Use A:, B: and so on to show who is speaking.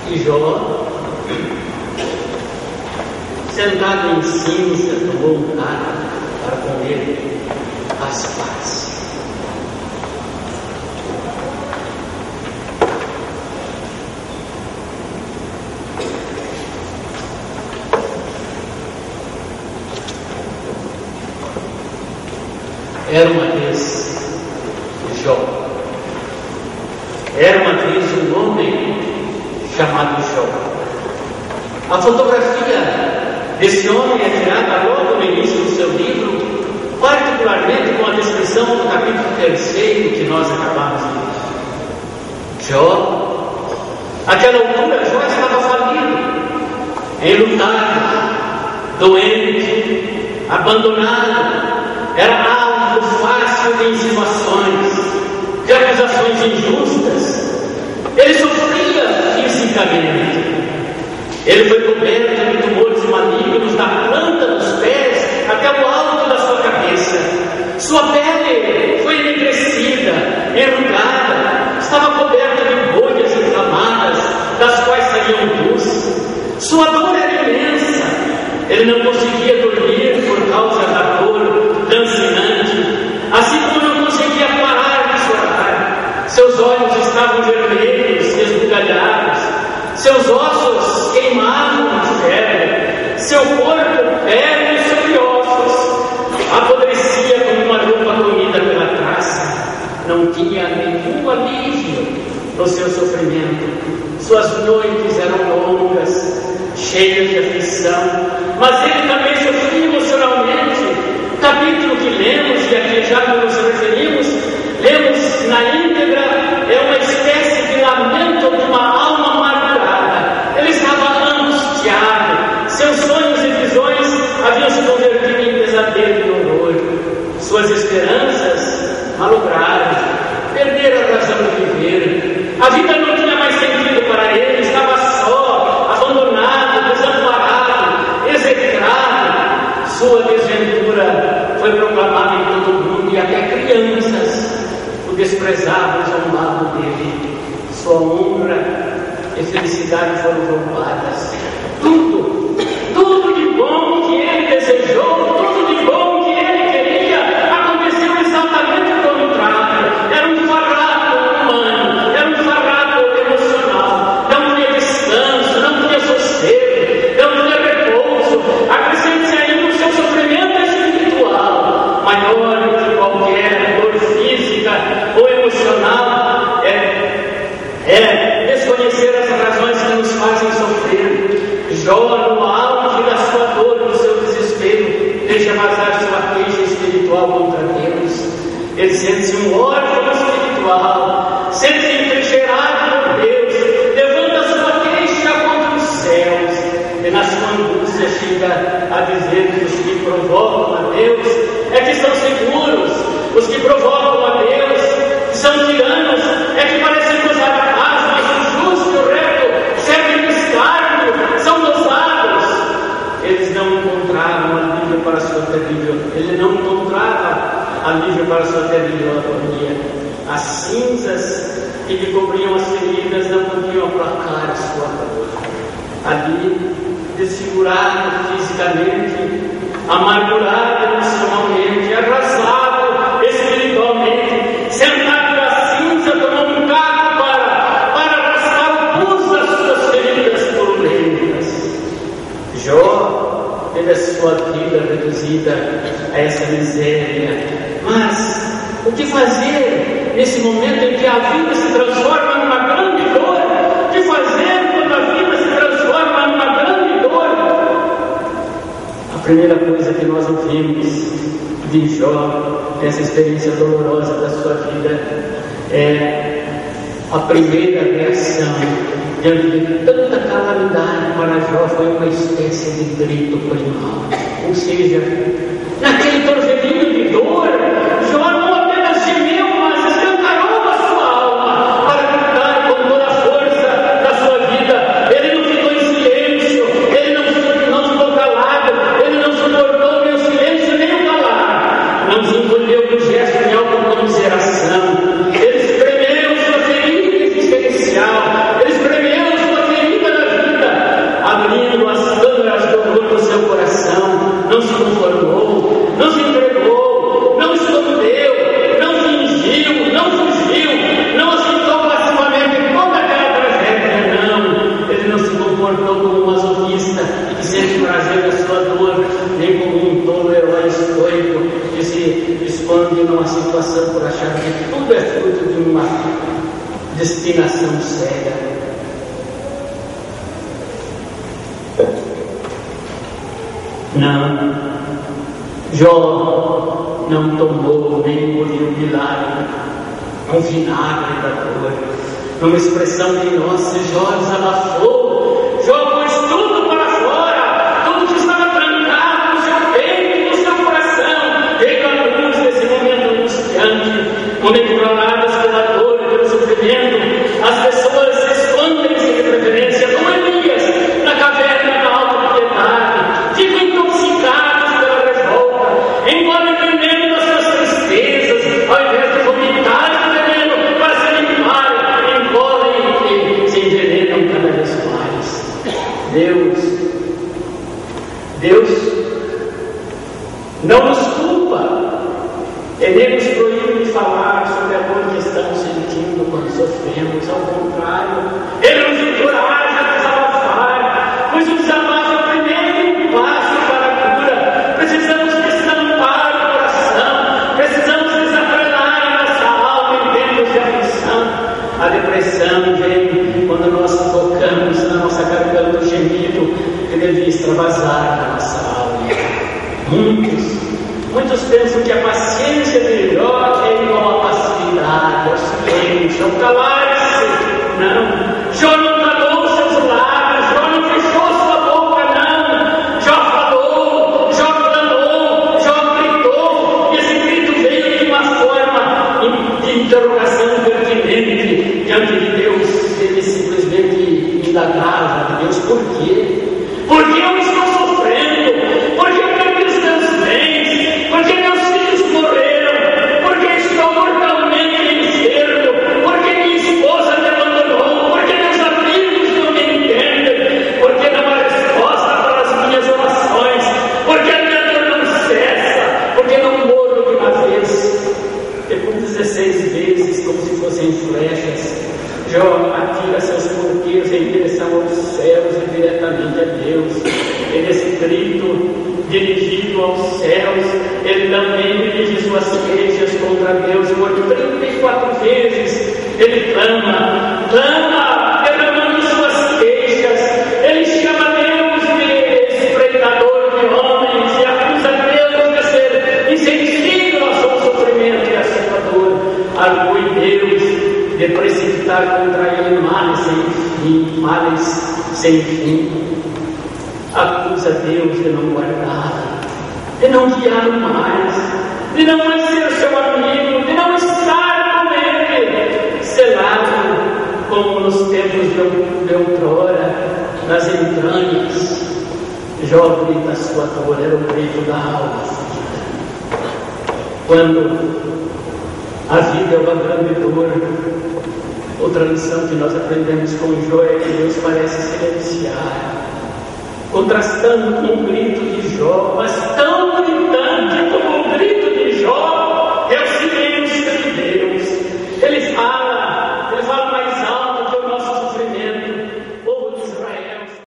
A: E Jó, sentado em cinza, tomou um cálice para comer as pazes. Era uma vez Jó. Era uma vez um homem chamado Jó. A fotografia desse homem é tirada logo no início do seu livro, particularmente com a descrição do capítulo 3 que nós acabamos de ler. Jó, àquela altura, Jó estava falido, enlutado, doente, abandonado, era alvo fácil de insinuações, de acusações injustas. Ele sofria fisicamente. Ele foi coberto de tumores malignos da planta dos pés até o alto da sua cabeça. Sua pele foi enegrecida, enrugada, estava coberta de bolhas inflamadas, das quais saíam luz. Sua dor era imensa. Ele não conseguia dormir por causa da dor lancinante, assim como não conseguia parar de chorar. Seus olhos estavam vermelhos e esbugalhados, seus ossos queimavam de febre, seu corpo, pele sobre ossos, apodrecia como uma roupa comida pela traça. Não tinha nenhum alívio no seu sofrimento. Suas noites eram longas, cheias de aflição, mas ele também sofria emocionalmente. O capítulo que lemos, e aqui já nos referimos, lemos na íntegra, é uma espécie de lamento de uma alma amargurada. Ele estava angustiado, seus sonhos e visões haviam se convertido em pesadelo e horror. Suas esperanças malograram, perderam a razão de viver. A vida não tinha mais sentido para ele, estava só, abandonado, desamparado, execrado. Sua desventura foi proclamada em todo o mundo, e até crianças o desprezavam e zombavam dele. Sua honra e felicidade foram roubadas. Tudo de bom que ele desejou, tudo de bom que ele queria, aconteceu exatamente o contrário. Era um farrapo humano, era um farrapo emocional. Não tinha descanso, não tinha sossego, não tinha repouso. Acrescente-se ainda o seu sofrimento espiritual, maior do que qualquer dor física ou emocional. Desconhecer as razões que nos fazem sofrer. Jó, no auge da sua dor, do seu desespero, deixa vazar sua queixa espiritual contra Deus. Ele sente-se um órfão espiritual, sente-se entrincheirado por Deus, levanta sua queixa contra os céus, e na sua angústia chega a dizer que os que provocam a Deus é que são seguros, os que provocam a Deus, que são tiranos, é que parecem gozar a paz, mas o justo e o reto servem de escárnio, são gozados. Eles não encontraram alívio para sua terrível, ele não encontrava alívio para sua terrível agonia. As cinzas que lhe cobriam as feridas não podiam aplacar a sua dor. Ali, desfigurado fisicamente, amargurado emocionalmente, arrasado espiritualmente, sentado na cinza, tomando um carro para rasgar o pus das suas feridas purulentas. Jó teve a sua vida reduzida a essa miséria. Mas o que fazer nesse momento em que a vida se transforma numa grande dor? O que fazer quando a vida se transforma numa grande dor? A primeira coisa que nós ouvimos de Jó, essa experiência dolorosa da sua vida, é a primeira reação diante de tanta calamidade. Para Jó foi uma espécie de grito primal. Ou seja, naquele torvelinho de dor, Jó não apenas gemeu, mas escancarou a sua alma para gritar com toda a força da sua vida. Ele não ficou em silêncio, ele não ficou calado, ele não suportou nem o silêncio nem o calar. Não se encolheu com gesto de autocomiseração. Ele espremeu sua ferida existencial, ele espremeu sua ferida destinação cega. Não, Jó não tomou nem engoliu o milagre, um vinagre da dor. Numa expressão de nossa, Jó desabafou, Jó pôs tudo para fora, tudo que estava trancado no seu peito, no seu coração, veio à luz desse momento angustiante, momento coronadas pela dor e pelo sofrimento. As pessoas escondem-se de preferência, como Elias, na caverna da autopiedade, ficam intoxicados pela revolta, engolem o veneno das suas tristezas, ao invés de vomitar o veneno para se limparem, engolem e se envenenam cada vez mais. Deus não nos culpa, Ele nos proíbe de falar sobre a dor que estamos sentindo quando sofremos. Ao contrário, Ele nos encoraja a desabafar, pois o desabafo é o primeiro passo para a cura. Precisamos destampar o coração, precisamos desatrelar a nossa alma em tempos de aflição. A depressão vem quando nós tocamos na nossa garganta o gemido que devia extravasar na nossa alma. Muitos pensam que a paciência de Jó é igual à passividade, ao silêncio, ao calar-se. Não, Jó não calou seus lábios, Jó não fechou sua boca, não. Jó falou, Jó clamou, Jó gritou, e esse grito veio de uma forma de interrogação pertinente diante de Deus. Ele simplesmente indagava de Deus: por quê? Por que eu estou sofrendo? Por que eu perdi os meus bens? Por que meus filhos morreram? Por que estou mortalmente enfermo? Por que minha esposa me abandonou? Por que meus amigos não me entendem? Por que não há resposta para as minhas orações? Por que a minha dor não cessa? Por que não morro de uma vez? E por 16 vezes, como se fossem flechas, Jó atira seus porquês em direção aos céus e diretamente a Deus. E nesse grito dirigido aos céus, ele também dirige suas queixas contra Deus. Por 34 vezes ele clama, derramando suas queixas. Ele chama Deus de espreitador de homens e acusa Deus de ser insensível ao seu sofrimento e à sua dor. Argui Deus de precipitar contra ele males sem fim. Acusa Deus de não guardar, de não guiar mais, de não mais ser seu amigo, de não estar com ele, selado como nos tempos de outrora, nas entranhas. Jó grita a sua dor, era o grito da alma. Quando a vida é uma grande dor, outra lição que nós aprendemos com Jó é que Deus parece silenciar, contrastando com o grito de Jó, mas tão gritante como o grito de Jó é o silêncio de Deus. Ele fala